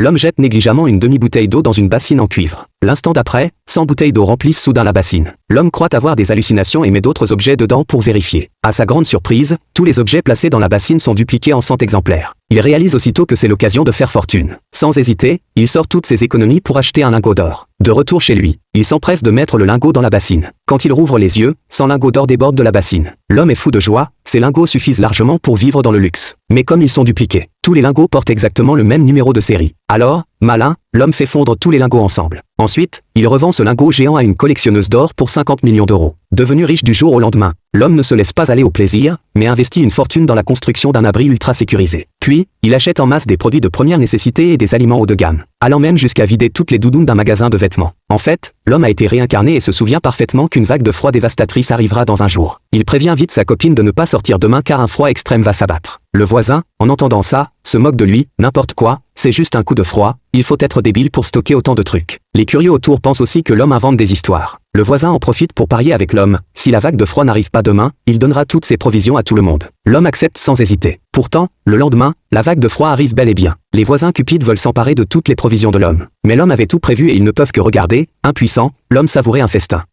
L'homme jette négligemment une demi-bouteille d'eau dans une bassine en cuivre. L'instant d'après, 100 bouteilles d'eau remplissent soudain la bassine. L'homme croit avoir des hallucinations et met d'autres objets dedans pour vérifier. À sa grande surprise, tous les objets placés dans la bassine sont dupliqués en 100 exemplaires. Il réalise aussitôt que c'est l'occasion de faire fortune. Sans hésiter, il sort toutes ses économies pour acheter un lingot d'or. De retour chez lui, il s'empresse de mettre le lingot dans la bassine. Quand il rouvre les yeux, 100 lingots d'or débordent de la bassine. L'homme est fou de joie, ces lingots suffisent largement pour vivre dans le luxe. Mais comme ils sont dupliqués, tous les lingots portent exactement le même numéro de série. Alors, malin, l'homme fait fondre tous les lingots ensemble. Ensuite, il revend ce lingot géant à une collectionneuse d'or pour 50 millions d'euros. Devenu riche du jour au lendemain, l'homme ne se laisse pas aller au plaisir, mais investit une fortune dans la construction d'un abri ultra sécurisé. Puis, il achète en masse des produits de première nécessité et des aliments haut de gamme, allant même jusqu'à vider toutes les doudounes d'un magasin de vêtements. En fait, l'homme a été réincarné et se souvient parfaitement qu'une vague de froid dévastatrice arrivera dans un jour. Il prévient vite sa copine de ne pas sortir demain car un froid extrême va s'abattre. Le voisin, en entendant ça, se moque de lui, n'importe quoi, c'est juste un coup de froid, il faut être débile pour stocker autant de trucs. Les curieux autour pensent aussi que l'homme invente des histoires. Le voisin en profite pour parier avec l'homme, si la vague de froid n'arrive pas demain, il donnera toutes ses provisions à tout le monde. L'homme accepte sans hésiter. Pourtant, le lendemain, la vague de froid arrive bel et bien. Les voisins cupides veulent s'emparer de toutes les provisions de l'homme. Mais l'homme avait tout prévu et ils ne peuvent que regarder, impuissant, l'homme savourait un festin.